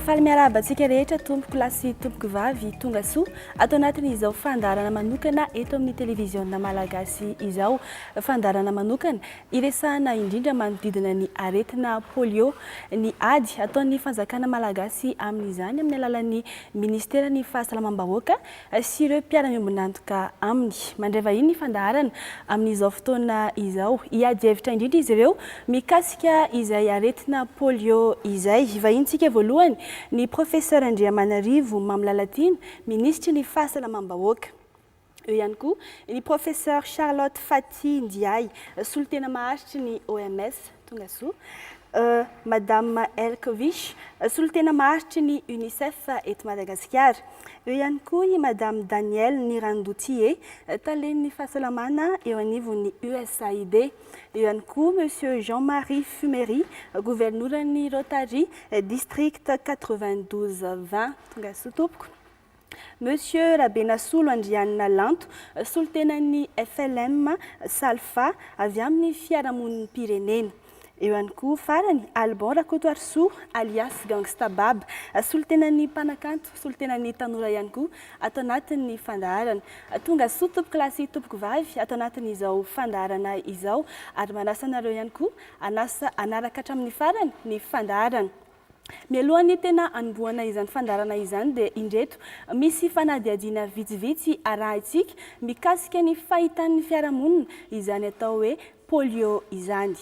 Faly miarahaba antsika rehetra tompoko lahy sy tompoko vavy tonga soa atao anatin'izao fandarana manokana eto amin'ny televiziona malagasy izao. Fandarana manokana iresahana indrindra manodidina ny aretina polio, ny ady ataon'ny fanjakana malagasy amin'izany amin'ny alalan'ny ministeran'ny fahasalamam-bahoaka sy ireo mpiara-miombonantoka aminy. Mandray vahiny ny fandarana amin'izao fotoana izao, hiady hevitra indrindra izy ireo mikasika izay aretina polio izay. Vahintsika voalohany ny professeur Andriamanarivo Mamlalatiana, ministry ny fahasalamam-bahoaka. Eo ihany koa ny professeur Charlotte Faty Ndiaye, solitena maharitry ny OMS, tonga soa. Madame Elkovich, solitena maharitry ny UNICEF eto Madagasikara. Eo ihany koa i Madame Danielle Nirandoutie, talen'ny fahasalamana eo anivon'ny USAID. Eo ihany koa Monsieur Jean-Marie Fumery, gouverneuran'ny Rotary district 92-20, tonga soa tompoko. Monsieur Rabenasolo Andrianina Lanto, solitenan'ny FLM Salfa avy amin'ny fiarahamoniny Pirenena. Eo ihany koa farany Albon Rakotoarsoa alias Gangsta Bab, solitenan'ny mpanakanto, solitenan'ny tanora ihany koa atao anatin'ny fandaharana. Tonga soa tompoko lahy sy tompoko vavy atao anatin'izao fandaharana izao ary manasa anareo ihany koa anaraka hatramin'ny farany ny fandaharana. Mialohan'ny tena anombohana izany fandarana izany dia indreto misy fanadihadiana vitsivitsy arahantsika mikasika ny fahitan'ny fiarahamonina izany atao hoe polio izany.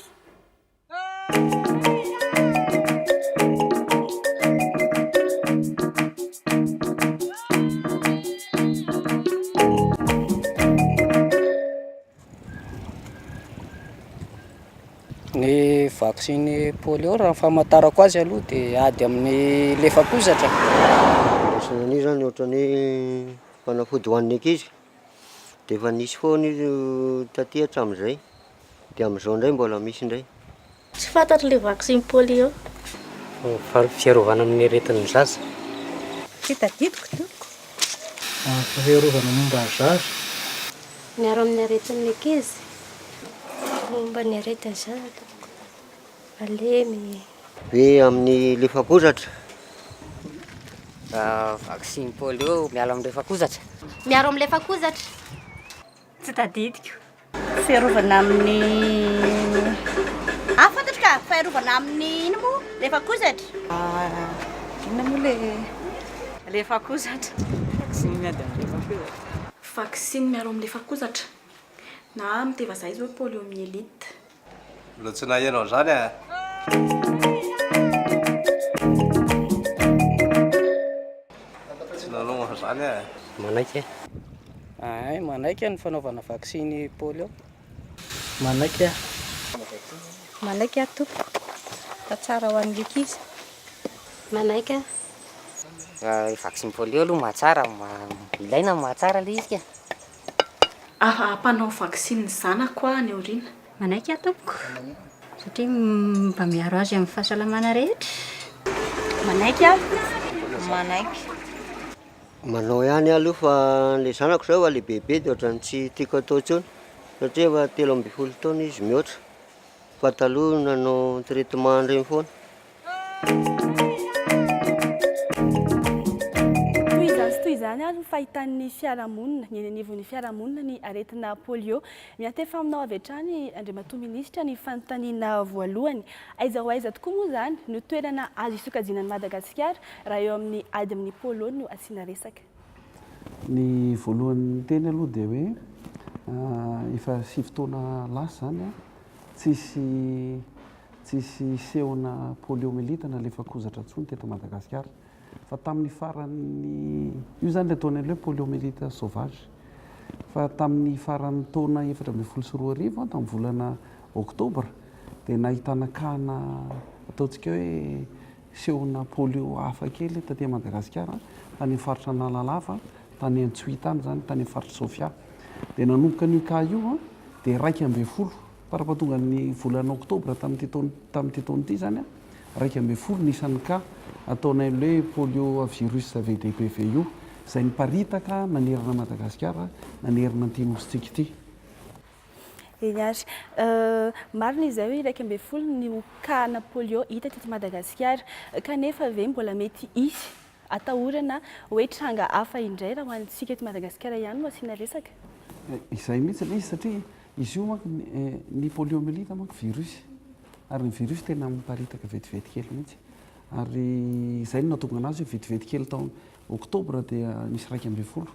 Ny vaksiny polio raha famantarako azy aloha dia ady amin'ny lefakozatra. Sanany zany ohatran'ny fanafody hoan'ny ankizy dia efa nisy foana izy taty hatramin'izay dia amin'izao indray mbola misy indray. Tsy fantatro le vaksiny polio. Fiarovana amin'ny aretin'ny zaza. Fitadidiko tompoko. Fiarovana momba ny zaza. Miaro amin'ny aretin'ny ankizy. Momba ny aretin'ny zaza tompoko. Alemy. Hoe amin'ny lefakozatra. Vaksiny polio miala amin'ny lefakozatra. Miaro amin'ny lefakozatra. Tsy tadidiko. Fiarovana amin'ny fantatra ka, fiarovana amin'ny ino moa? Lefakozatra. Inona moa le lefakozatra? Vaksiny miady amin'ny lefakozatra. Vaksiny miaro amin'ny lefakozatra na miteva zay zao poliomyélite. Lotsina ianao zany a. Tsy nanao zany a. Manaiky. Ay, manaiky ny fanaovana vaksiny polio. Manaiky. Manaiky tompoko. Fa tsara ho an'ny ankizy. Manaiky. Vaksiny polio aloha mahatsara, ilaina mahatsara le izy. Mpanao vaksiny zanako any aoriana. Manaiky tompoko. Satria mba miaro azy amin'ny fahasalamana rehetra. Manaiky. Manaiky. Manao ihany aloha fa le zanako zao le bebe dia ohatrany tsy tiako atao intsony satria efa 13 taona izy mihoatra. Fa taloha nanao traitement ireny foana. Toy izany ary fahitan'ny fiarahamonina, ny anivon'ny fiarahamonina ny aretina polio. Miantefa aminao avy hatrany Andriamatoa Minisitra ny fanontaniana voalohany. Aiza ho aiza tokoa moa izany no toerana azo isokajianan'i Madagasikara raha eo amin'ny ady amin'ny polio no asiana resaka. Ny voalohany teny aloha dia hoe efa 7 taona lasa zany tsisy sehona poliomyélite na lefakozatra intsony teto Madagasikara. Fa tamin'ny farany io zany le taona hoe poliomyélite sauvage. Fa tamin'ny farany taona 2014 tamin'ny volana Oktobra dia nahitana kahana ataontsika hoe sehoana polio hafa kely taty Madagasikara tany amin'ny faritra Analalava tany Antsohi tany zany tany amin'ny faritra Sofia dia nanomboka n'io cas io dia 12 parapatonga ny volana oktobra tamin'ity taona ity zany 12 nisan'ny cas ataonay hoe polio virus VDPV io izay niparitaka nanerana Madagasikara nanerana anty-nositsika ity. Eny ary marina izay hoe 12 ny cas-na polio hita teto Madagasikara kanefa ve mbola mety isy atahorana hoe tranga hafa indray raha hoantsika eto Madagasikara ihany no asiana resaka? Izay mihitsy ilay izy satria izy io manko ny poliomelita manko virus ary ny virus tena miparitaka vetivety kely mihitsy ary izay no nahatonga anazy hoe vetivety kely tao oktobra dia misy 12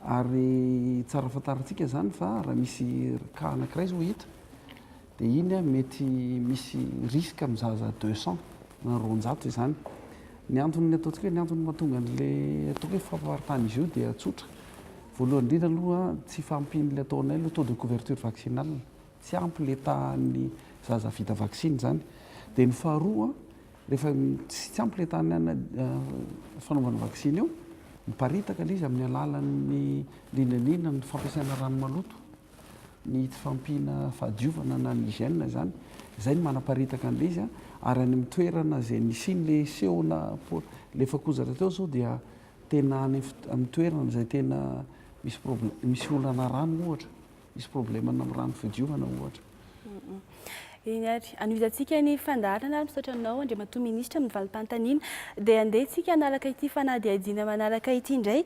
ary tsara fantarantsika zany fa raha misy cas anankiray zao hita dia iny mety misy risque amin'ny zaza 200 na 200 izany. Ny antony ataontsika hoe ny antony mahatonga an'ilay ataoko hoe famparitana izy io dia tsotra. Voalohany indrindra aloha tsy fampian'ilay ataonay le taux de couverture vaccinale tsy ampy le tahan'ny zaza vita vaccine zany. Dia ny faharoa rehefa tsy ampy le tahany fanaovana vaccine io miparitaka ilay izy amin'ny alalan'ny indrindra ny fampiasana rano maloto ny fampiana fahadiovana na ny hygiène zany izay ny manaparitaka an'ilay izy ary any amin'ny toerana izay nisiny le sehoana le fakozatra teo zao dia tena any amin'ny toerana izay tena misy olana rano ohatra misy problème amin'ny rano fidiovana ohatra. Eny ary anoizantsika ny fandaharana misaotra anao Andriamatoa Minisitra amin'ny valim-panontaniana dia andehantsika hanaraka ity fanadihadiana manaraka ity indray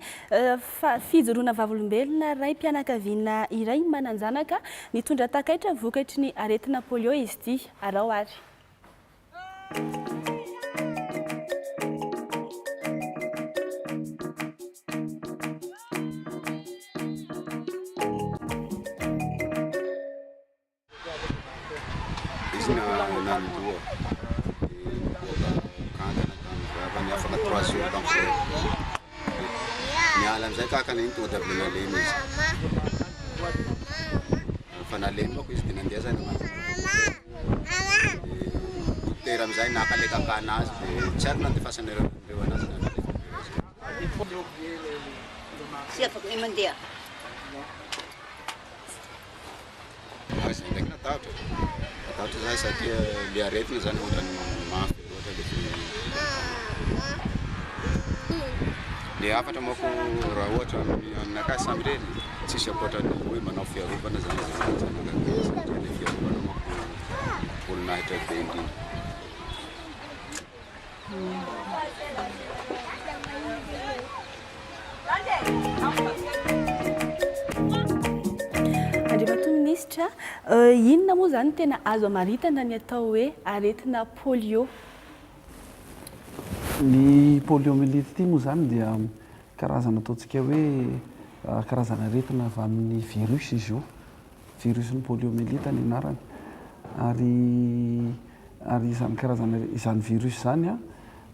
fijoroana vavolombelona raim-pianakaviana iray mananjanaka nitondra takaitra vokatry ny aretina polio izy ity arao ary. Miala amizay kakana iny tonga davy nalemy izy. Fa nalemy manko izy dia nandeha zany dokotera amizay naka le kakana azy dia tsy ary nandefasana ireo anazy Tsy afaka ny mandeha. Azy ndraiky natahotra zany satria le aretina zany ohatrany mafy ohatra le afatra manko raha ohatra aminakahy samy reny tsisy akoatrany hoe manao fiarovana zany le fiarovana manko olonahitra be indrindra. Andriamatoa Minisitra, inona moa zany tena azo amaritana ny atao hoe aretina polio? Ny poliomelite ity moa zany dia karazana ataontsika hoe karazana aretina avy amin'ny virus izy io, virusny poliomelite ny anarany ary izany virus zany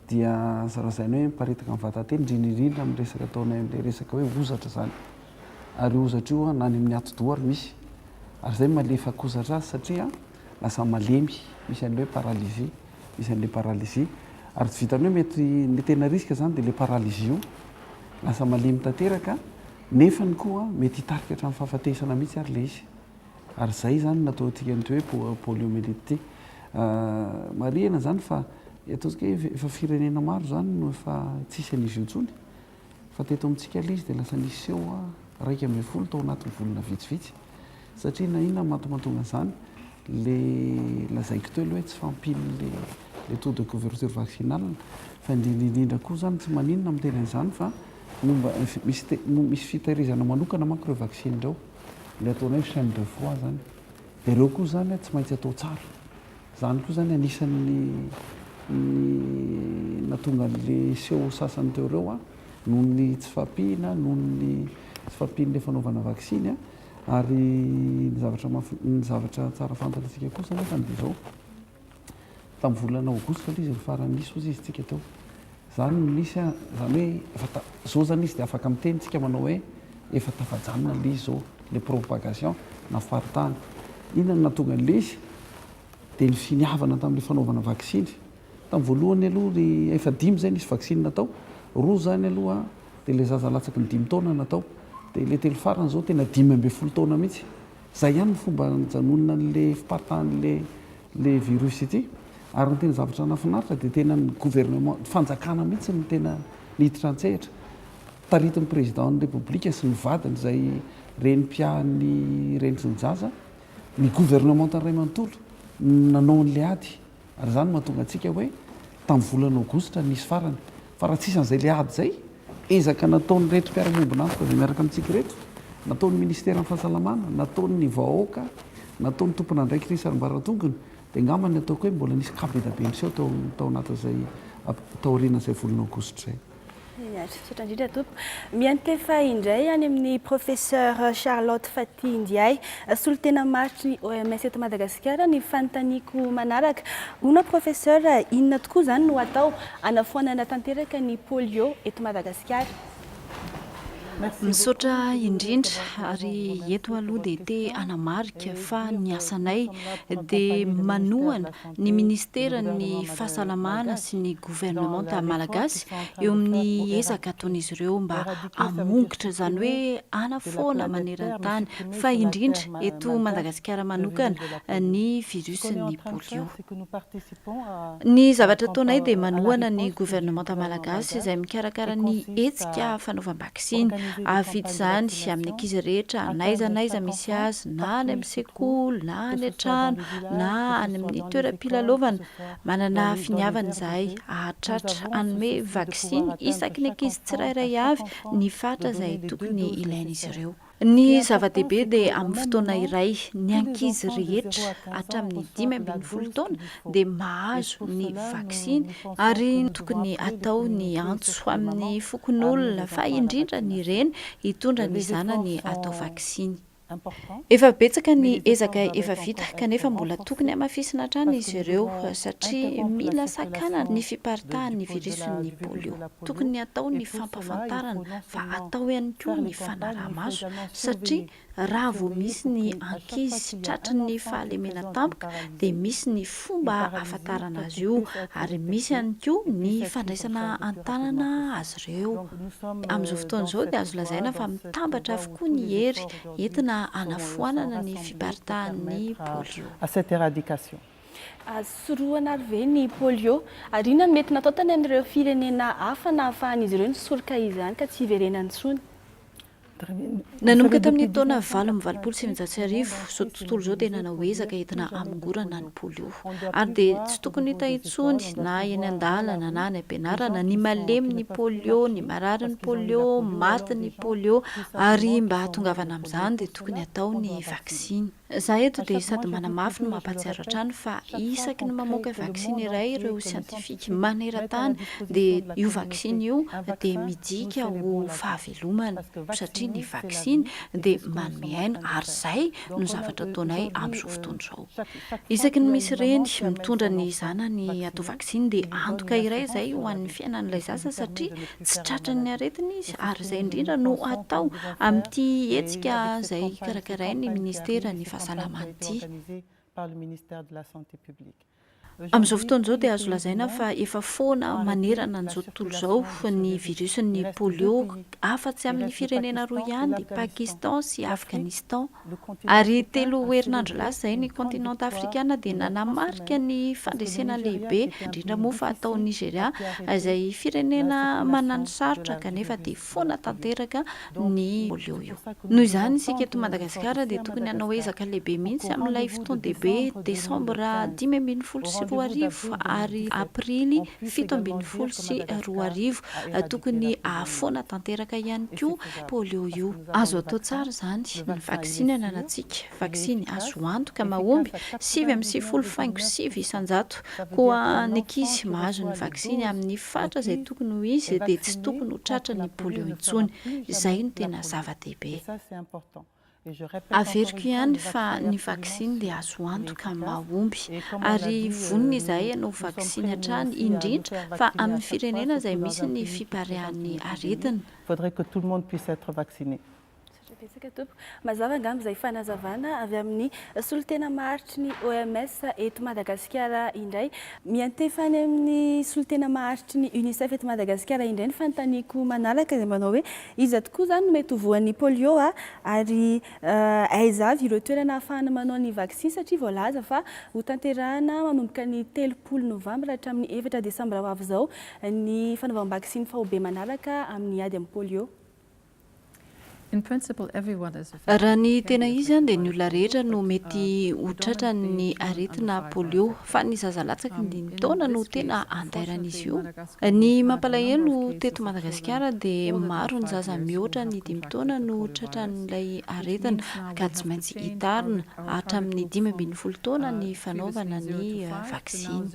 dia zarazaina hoe miparitaka amin'ny vatanteny indrindra amin'ny resaka ataonay amin'ilay resaka hoe ozatra zany ary ozatra io na ny amin'ny ati-doha ary misy ary izay malefa kozatra azy satria lasa malemy misy an'ilay hoe paralysie misy an'ilay paralysie ary tsy vitany hoe mety ny tena risque zany dia le paralysie io lasa malemy tanteraka nefany koa mety hitarika hatramin'ny fahafatesana mihitsy ary le izy ary izay zany nataontsika ny hoe poliomelite ity marihana zany fa ataontsika hoe efa firenena maro zany no efa tsisy an'izy io intsony fa teto amintsika ilay izy dia lasa nisy seho 12 tao anatin'ny volana vitsivitsy satria na inona mahatonga zany le lazaiko teo hoe tsy fampiny le taux de couverture vaccinale fa indrindra koa zany tsy maninona amin'ny tenan'izany fa momba misy fitahirizana manokana manko ireo vaccine ireo le ataonay chaîne de froid zany dia ireo koa zany tsy maintsy atao tsara zany koa zany anisan'ny natonga le seho sasany teo ireo noho ny tsy fampiana noho ny tsy fampian'le fanaovana vaccine ary ny zavatra tsara fantatritsika kosa nefa dia zao tamin'ny volana aogositra izy farany nisy ozy izy tsika teo zany nisy zany hoe zao zany izy dia afaka mitenitsika manao hoe efa tafajanona le izy zao le propagation na faritahana inona natonga an'le izy dia ny finiavana tamin'le fanaovana vaccine tamin'ny voalohany aloha ry efa 5 zay nisy vaksiny natao, roa zany aloha dia le zaza latsaky ny 5 taona natao, dia le telo farany zao tena 12 taona mihitsy. Zay ihany ny fomba nijanonana n'le fiparitahan'le virus ity. Ary ny tena zavatra nafinaritra dia tena ny gouvernement fanjakana mihitsy ny tena niditra an-tsehatra. Taritin'ny président ny république sy ny vadiny zay renim-piahan'ny reny sy ny jaza, ny gouvernement tany ray manontolo nanao n'le ady. Ary zany mahatonga antsika hoe tamin'ny volana aogositra nisy farany, fa raha tsisy an'izay le ady zay, ezaka nataon'ny reto mpiara-mombona antoka izay miaraka amintsika reto, nataon'ny ministera ny fahasalamana, nataon'ny vahoaka, nataon'ny tompona andraiky sarim-baratongony, dia angamba ny ataoko hoe mbola nisy kabedabe miseho tao anatin'izay taorian'izay volana aogositra izay. Sotra indrindra tompo. Miantefa indray any amin'ny professeur Charlotte Faty Ndiaye, solon-tena maritry ny OMS eto Madagasikara ny fanontaniako manaraka. Hono professeur, inona tokoa zany no atao anafoanana tanteraka ny polio eto Madagasikara? Misaotra indrindra, ary eto aloha dia te anamarika fa ny asanay dia manohana ny ministera ny fahasalamana sy ny gouvernement malagasy eo amin'ny ezaka ataon'izy ireo mba hamongotra, zany hoe anafoana maneran-tany fa indrindra eto Madagasikara manokana ny virusy polio. Ny zavatra ataonay dia manohana ny gouvernement malagasy izay mikarakara ny hetsika fanaovam-baksiny avidy zany amin'ny ankizy rehetra n'aiza misy azy, na any amin'ny sekoly, na any an-trano, na any amin'ny toeram-pilalaovana, manana finiavana izahay ahatratra anome vaksiny isaky ny ankizy tsirairay avy ny fatra izay tokony ilain'izy ireo. Ny zava-dehibe dia amin'ny fotoana iray ny ankizy rehetra hatramin'ny 15 taona dia mahazo ny vaksiny, ary tokony atao ny antso amin'ny fokon'olona fa indrindra ny reny hitondra ny zanany atao vaksiny. Efa betsaka ny ezaka efa vita kanefa mbola tokony hamafisina hatrany izy ireo satria mila sakana ny fiparitahan'ny virusy polio. Tokony atao ny fampafantarana fa atao ihany koa ny fanaraha-maso satria raha vao misy ny ankizy tratry ny fahalemena tampoka dia misy ny fomba ahafantarana azy io, ary misy ihany koa ny fandraisana an-tanana azy ireo. Amin'izao fotoana izao dia azo lazaina fa mitambatra avokoa ny hery entina anafoanana ny fiparitahan'ny polio. Soroana ary ve ny polio, ary inona mety natao tany amin'ireo firenena hafa na ahafahan'izy ireo nisoroka izany ka tsy hiverenany intsony? Nanomboka tamin'ny taona 1979 zao tontolo zao dia nanao ezaka entina hamongorana ny polio, ary dia tsy tokony hita intsony na eny an-dalana na any am-pianarana ny malemy ny polio, ny marary ny polio, maty ny polio, ary mba hatongavana amin'izany dia tokony atao ny vaksiny. Zaho eto dia sady manamafy no mampatsiaro hatrany fa isaky ny mamoaka vaksiny iray ireo siantifika maneran-tany dia io vaksiny io dia midika ho fahavelomana, satria ny vaksiny dia manome aina, ary izay no zavatra ataonay amin'izao fotoana izao. Isaky ny misy reny mitondra ny zanany atao vaksiny dia antoka iray izay ho an'ny fiainan'ilay zaza satria tsy tratran'ny aretina izy, ary izay indrindra no atao amin'ity hetsika izay karakarain'ny ministera ny fahasalamana ity. Amin'izao fotoana izao dia azo lazaina fa efa foana manerana n'izao tontolo izao ny virusy ny polio afa-tsy amin'ny firenena roa ihany dia Pakistan sy Afghanistan, ary 3 herinandro lasa izay ny continent afrikana dia nanamarika ny fandresena lehibe indrindra moa fa atao Nigeria izay firenena manano sarotra kanefa dia foana tanteraka ny polio io. Noho izany isika eto Madagasikara dia tokony hanao ezaka lehibe mihitsy amin'ilay fotoan-dehibe Desambra 2012 ary aprily 17 tokony ahafoana tanteraka ihany koa polio io. Azo atao tsara zany ny vaksiny ananantsika, vaksiny azo antoka mahomby 7.7 isan-jato, koa ny ankizy mahazo ny vaksiny amin'ny fatra izay tokony ho izy dia tsy tokony ho tratra ny polio intsony. Izay no tena zava-dehibe. Averiko ihany fa ny vaksiny dia azo antoka mahomby, ary vonona izahay hanao vaksiny hatrany indrindra fa amin'ny firenena izay misy ny fiparihan'ny aretina. betsaka tompoko mazava angambo izay fanazavana avy amin'ny solotena maharitry ny OMS eto Madagasikara indray miantefany amin'ny solotena maharitry ny UNICEF eto Madagasikara indray ny fanontaniako manaraka izay manao hoe iza tokoa izany no mety ho voan'ny polio ary aiza avy ireo toerana ahafahana manao ny vaksiny satria voalaza fa ho tanterahana manomboka ny 3 Novambra hatramin'ny 4 Desambra ho avy izao ny fanaovam-baksiny fahobe manaraka amin'ny ady amin'ny polio. Raha ny tena izy dia ny olona rehetra no mety ho tratran'ny aretina polio fa ny zazalatsaka ny taona no tena andairan'izy io. Ny mampalahelo teto Madagasikara dia maro ny zaza mihoatra ny 5 taona no tratran'ilay aretina ka tsy maintsy hitarina hatramin'ny 15 taona ny fanaovana ny vaksiny.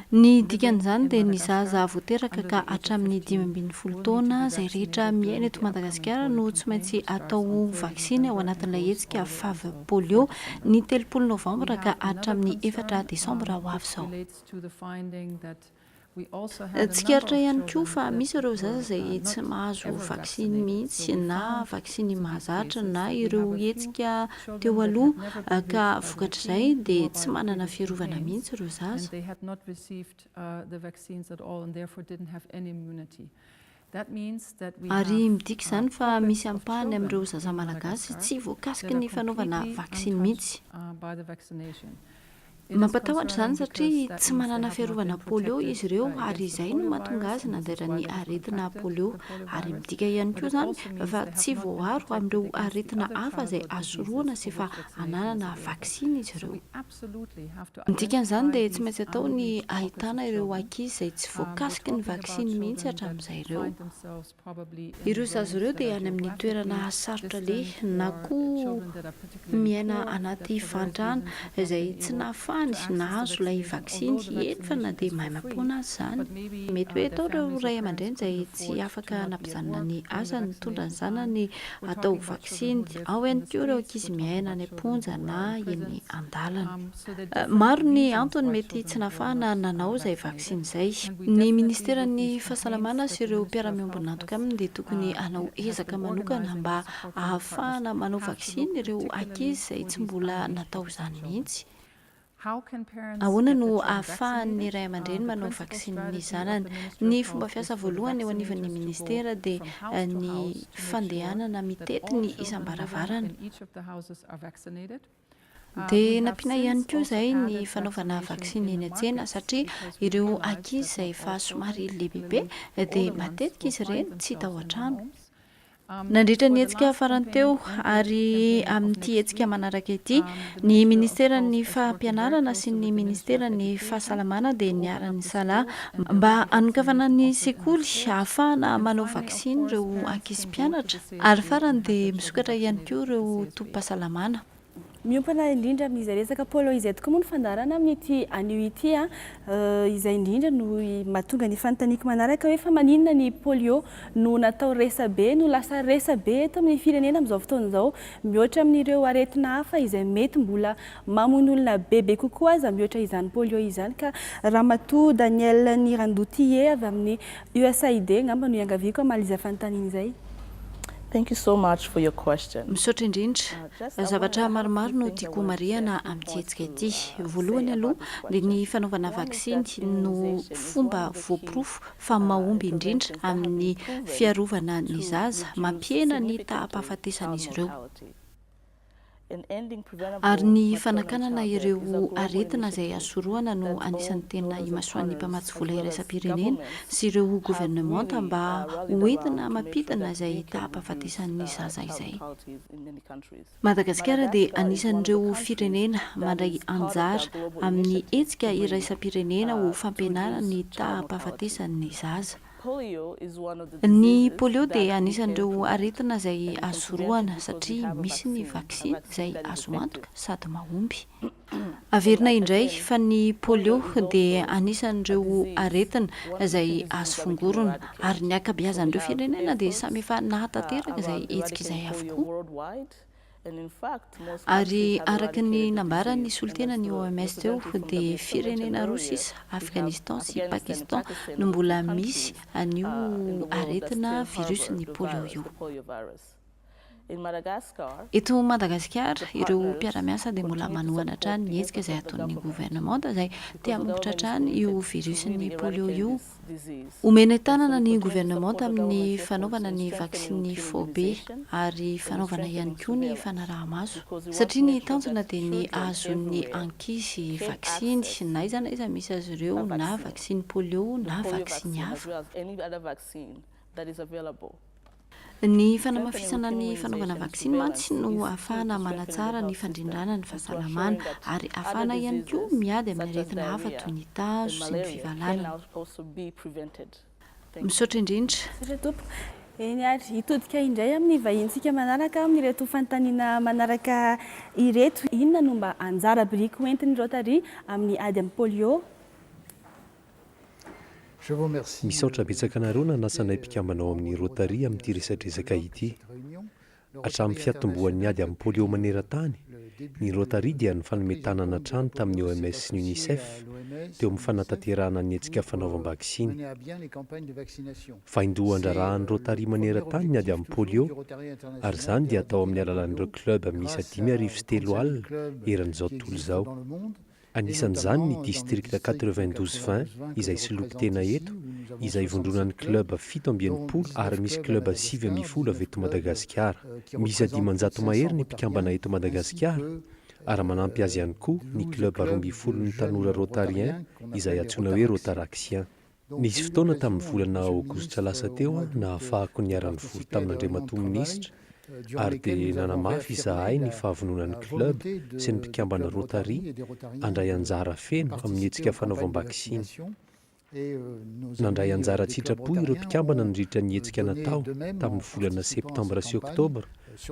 Ny dikan'izany dia ny zaza voateraka ka hatramin'ny 15 taona izay rehetra miaina eto Madagasikara no tsy maintsy atao vaksiny ao anatin'ilay hetsika favy polio ny 3 Novambra ka hatramin'ny 4 Desambra ho avy izao. Tsikaritra ihany koa fa misy ireo zaza izay tsy mahazo vaksiny mihitsy na vaksiny mahazatra na ireo hetsika teo aloha ka vokatr'izay dia tsy manana fiarovana mihitsy ireo zaza. Ary midika izany fa misy ampahany amin'ireo zaza malagasy tsy voakasiky ny fanaovana vaksiny mihitsy. Mampatahotra izany satria tsy manana fiarovana polio izy ireo ary izay no mahatonga azy nandairan'ny aretina polio ary midika ihany koa izany fa tsy voaaro amin'ireo aretina hafa izay asoroana sy efa ananana vaksiny izy ireo. Dikan'izany dia tsy maintsy atao ny ahitana ireo ankizy izay tsy voakasiky ny vaksiny mihitsy hatramin'izay ireo. Ireo zaza ireo dia any amin'ny toerana sarotra lehy na koa miaina anaty fantrana izay tsy nahafa nahazo ilay vaksiny eny fa na dia mahay mampoana azy izany. Mety hoe atao ireo ray aman-dreny izay tsy afaka nampijanona ny asa ny mitondra ny zanany atao vaksiny. Ao ihany koa ireo ankizy miaina any am-ponja na eny an-dalana. Maro ny antony mety tsy nahafahana nanao izay vaksiny izay. Ny Ministeran'ny Fahasalamana sy ireo mpiara-miombona antoka aminy dia tokony hanao ezaka manokana mba ahafahana manao vaksiny ireo ankizy izay tsy mbola natao izany mihitsy. Ahoana no ahafahan'ny ray aman-dreny manao vaksiny ny zanany? Ny fomba fiasa voalohany eo anivon'ny ministera dia ny fandehanana mitety ny isam-baravarana. Dia nampiana ihany koa izay ny fanaovana vaksiny eny an-tsena satria ireo ankizy izay efa somary lehibe dia matetika izy ireny tsy hita ao an-trano. Nandritra ny hetsika farany teo ary amin'ity hetsika manaraka ity ny Ministeran'ny Fampianarana sy ny Ministeran'ny Fahasalamana dia niara-ny sala mba hanokafana ny sekoly ahafahana manao vaksiny ireo ankizy mpianatra ary farany dia misokatra ihany koa ireo tompom-pahasalamana. Miompana indrindra amin'izay resaka polio izay tokoa moa ny fandarana amin'ity anio ity izay indrindra no mahatonga ny fanontaniako manaraka hoe fa maninona ny polio no natao resabe no lasa resabe eto amin'ny firenena amin'izao fotoana izao mihoatra amin'ireo aretina hafa izay mety mbola mamono olona bebe kokoa aza mihoatra izany polio izany ka Ramatoa Daniel Nirandoutier avy amin'ny USAID ngamba no iangaviako amaliza fanontaniana izay. Thank you so much for your question. Misaotra indrindra. Zavatra maromaro no tiako marihana amin'ny hetsika ity. Voalohany aloha dia ny fanaovana vaksiny no fomba voaporofo fa mahomby indrindra amin'ny fiarovana ny zaza, mampiena ny taham-pahafatesan'izy ireo. Ary ny fanakanana ireo aretina izay asoroana no anisan'ny tena imasoan'ny mpamatsy vola iraisam-pirenena sy ireo gouvernemanta mba hoentina mampitana izay taham-pahafatesan'ny zaza izay. Madagasikara dia anisan'ireo firenena mandray anjara amin'ny hetsika iraisam-pirenena ho fampienana ny taham-pahafatesan'ny zaza. Ny polio dia anisan'ireo aretina izay asoroana satria misy ny vaksiny izay azo antoka sady mahomby. Averina indray fa ny polio dia anisan'ireo aretina izay azo fongorona ary ny ankabeazan'ireo firenena dia samy efa nahatanteraka izay hetsika izay avokoa. Ary araka ny nambarany solotena ny OMS teo dia firenena Rosia, Afghanistan sy Pakistan no mbola misy an'io aretina virusy ny polio io. Eto Madagasikara, ireo mpiara-miasa dia mbola manohana hatrany ny hetsika izay ataon'ny gouvernemanta izay te hamokotra hatrany io virusy ny polio io. Omena tanana ny gouvernemanta amin'ny fanaovana ny vaksiny fobe ary fanaovana ihany koa ny fanaraha-maso satria ny tanjona dia ny azon'ny ankizy vaksiny na iza na iza misy azy ireo na vaksiny polio na vaksiny hafa. Ny fanamafisana ny fanaovana vaksiny mantsy no ahafahana manatsara ny fandrindrana ny fahasalamana ary ahafahana ihany koa miady amin'ny aretina hafa toy ny tazo sy ny fivalana. Misaotra indrindra. Eny ary hitodika indray amin'ny vahintsika manaraka amin'ireto fanontaniana manaraka ireto. Inona no mba anjara biriky hoentin'ny Rotary amin'ny ady amin'ny polio? Misaotra betsaka nareo nanasanay mpikambanao amin'ny Rotary amin'ity resadresaka ity. Hatramin'ny fiatombohan'ny ady amin'ny polio maneran-tany, ny Rotary dia ny fanometanana trano tamin'ny OMS sy ny UNICEF teo amin'ny fanatanterahana ny hetsika fanaovam-baksiny. Fahindohan-drarahan'ny Rotary maneran-tany ny ady amin'ny polio ary izany dia atao amin'ny alalan'ireo club miisa 503 eran'izao tontolo izao. Anisan'izany ny district 9220 izay solopitena eto, izay vondronan'ny club 780 ary misy club 500 avy eto Madagasikara. Misy 500 mahery ny mpikambana eto Madagasikara ary manampy azy ihany koa ny club 12 ny tanora rotarien izay antsoina hoe Rotaraksien. Nisy fotoana tamin'ny volana aogositra lasa teo nahafahako niarany volo tamin'Andriamatoa minisitra ary dia nanamafy izahay ny fahavononan'ny club sy ny mpikambana Rotary handray anjara feno amin'ny hetsika fanaovam-baksiny. Nandray anjara sitrapo ireo mpikambana nandritra ny hetsika natao tamin'ny volana septambra sy oktobra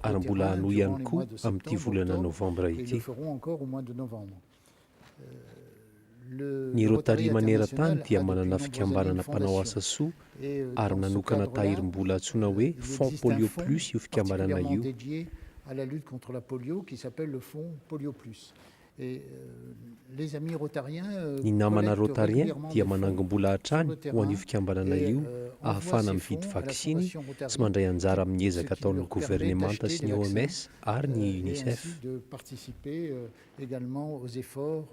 ary mbola hanohy ihany koa amin'ity volana novambra ity. Ny Rotary maneran-tany dia manana fikambanana mpanao asa soa ary nanokana tahirim-bola antsoina hoe Fonds Polio Plus io fikambanana io. Ny namana Rotarien dia manangom-bola hatrany ho an'io fikambanana io ahafahana mividy vaksiny sy mandray anjara amin'ny ezaka ataon'ny gouvernemanta sy ny OMS ary ny UNICEF. Également aux efforts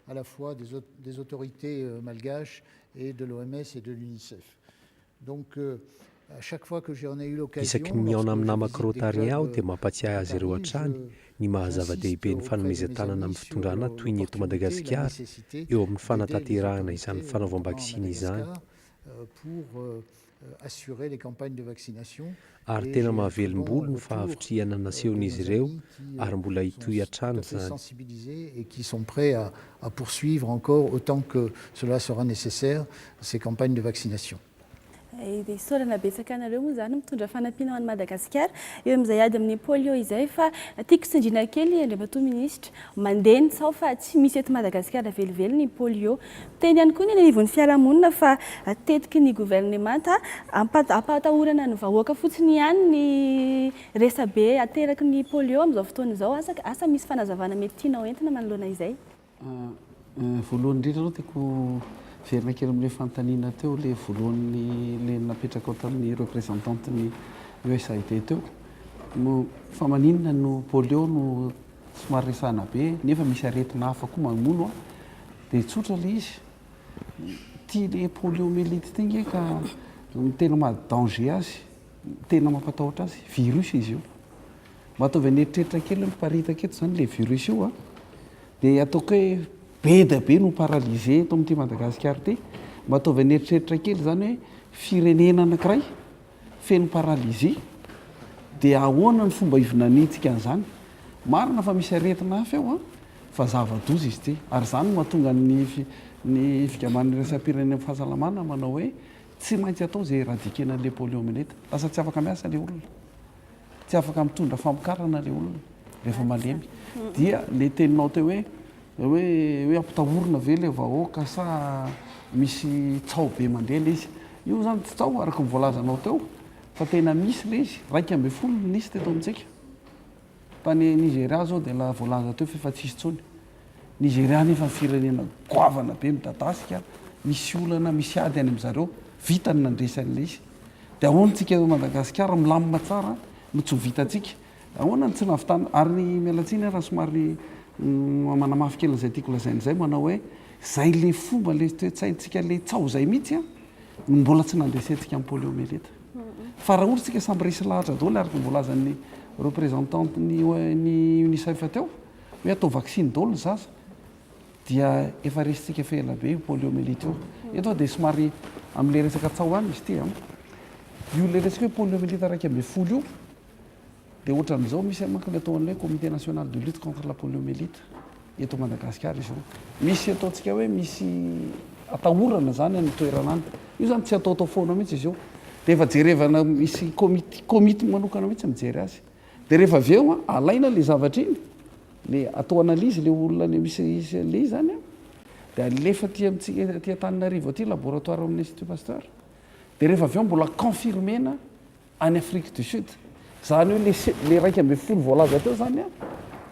à la fois des autorités malgaches et de l'OMS et de l'UNICEF. Donc à chaque fois que j'en ai eu l'occasion, isaky ny miaona amin'ny namako Rotarien aho dia mampatsiahy azy ireo hatrany ny mahazava-dehibe ny fanomezan-tanana amin'ny fitondrana toy ny eto Madagasikara eo amin'ny fanatanterahana izany fanaovam-baksiny izany. Assurer les campagnes de vaccination. Ary tena mahavelom-bolo ny fahavitriana nasehon'izy ireo ary mbola hitohy hatrany izany. Sensibiliser et qui sont prêts à poursuivre encore autant que cela sera nécessaire ces campagnes de vaccination. Dia saorana betsaka anareo moa izany mitondra fanampiana ho an'i Madagasikara eo amin'izay ady amin'ny polio izay fa tiako sindriana kely Andriamatoa minisitra mandeha ny sao fa tsy misy eto Madagasikara velively ny polio. Teny ihany koa ny anivon'ny fiarahamonina fa tetiky ny gouvernemanta ampatahorana ny vahoaka fotsiny ihany ny resabe ateraky ny polio amin'izao fotoana izao. Asa misy fanazavana mety tiana hoentina manoloana izay? Voalohany indrindra aloha tiako verina kely amin'ilay fanontaniana teo ilay voalohany le napetraka ao tamin'ny représentante ny USAID teo. Fa maninona no polio no somary resahana be nefa misy aretina hafa koa mamono dia tsotra ilay izy. Tia ilay poliomyélite ity nge ka tena mahadanger azy, tena mampatahotra azy, virus izy io. Mba ataovy aneritreritra kely miparitaka eto izany ilay virus io dia ataoko hoe be da be no paralysé eto amin'ity Madagasikara ity. Mba ataovy aneritreritra kely izany hoe firenena anankiray feno paralysé dia ahoana ny fomba hivinanitsika an'izany. Marina fa misy aretina hafa eo fa zava-doza izy ity ary izany mahatonga ny fikambanana iraisam-pirenena fahasalamana manao hoe tsy maintsy atao izay éradikena an'ilay poliomyélite. Lasa tsy afaka miasa ilay olona, tsy afaka mitondra famokarana ilay olona rehefa malemy. Dia ilay teninao teo hoe ampitahorina ve ilay vahoaka sa misy tsao be mandeha ilay izy. Io zany tsy tsao araka ny voalazanao teo fa tena misy ilay izy 120 nisy teto amintsika. tany Nigeria zao dia la voalaza teo fa efa tsisy tsony. Nigeria nefa firenena goavana be midadasika, misy olana misy ady any amin'zareo vitany nandresan'ilay izy. Dia ahoantsika eto Madagasikara milamina tsara no tsy ho vitantsika. Ahoana ny tsy nahavitana ary ny mialatsiny raha somary manamafy kely izay tiako lazain'izay manao hoe zay le fomba le toe-tsaintsika le tsao zay mihitsy a no mbola tsy nandresentsika amin'ny poliomyélite. Fa raha ohatsika samby resy lahatra daholo araka mbolazan'ny représentante ny UNICEF teo hoe atao vaccine daholo ny zaza dia efa resitsika fela be io poliomyélite io. Eto dia somary amin'le resaka tsao any izy ity io le resaka hoe poliomyélite araiky amby folo io dia ohatra amin'izao misy manko le atao an'ilay comité national de lutte contre la poliomyélite eto Madagasikara izy io. Misy ataontsika hoe misy atahorana zany ny toerana any. Io zany tsy ataotao foana mihitsy izy io. Dia efa jerevana misy komity manokana mihitsy mijery azy. Dia rehefa avy eo alaina le zavatra iny, le atao analizy le olona le misy le izy zany dia alefa ty Antananarivo aty laboratoire amin'ny Institut Pasteur. Dia rehefa avy eo mbola confirmena any Afrique du Sud. Zany hoe le raiky amby folo voalaza teo zany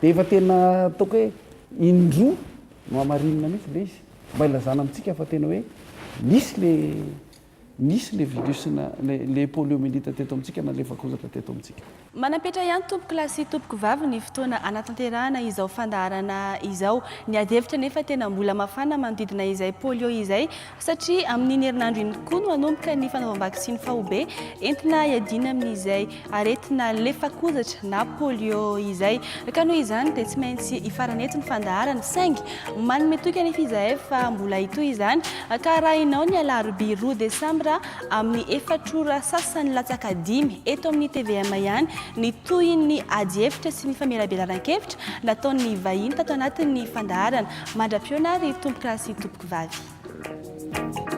dia efa tena ataoko hoe indroa no hamarinina mihitsy le izy mba ilazana amintsika fa tena hoe misy le virus le poliomyélite teto amintsika na le fakozatra teto amintsika. Manapetra ihany tompoko lahy sy tompoko vavy ny fotoana anatanterahana izao fandaharana izao. Ny adihevitra nefa tena mbola mafana manodidina izay polio izay satria amin'iny herinandro iny koa no hanomboka ny fanaovam-vaksiny fahobe entina hiadiana amin'izay aretina lefakozatra na polio izay. Ka noho izany dia tsy maintsy hifaranety ny fandaharana saingy manome toky anefa izahay fa mbola hitoy izany ka arahinao ny alarobia 2 desambra amin'ny 4 ora sasany latsaka 5 eto amin'ny TVM ihany ny tohin'ny adihevitra sy ny famelabelan-kevitra nataon'ny vahiny tato anatin'ny fandaharana mandra-pionary tompoko lahy sy tompoko vavy.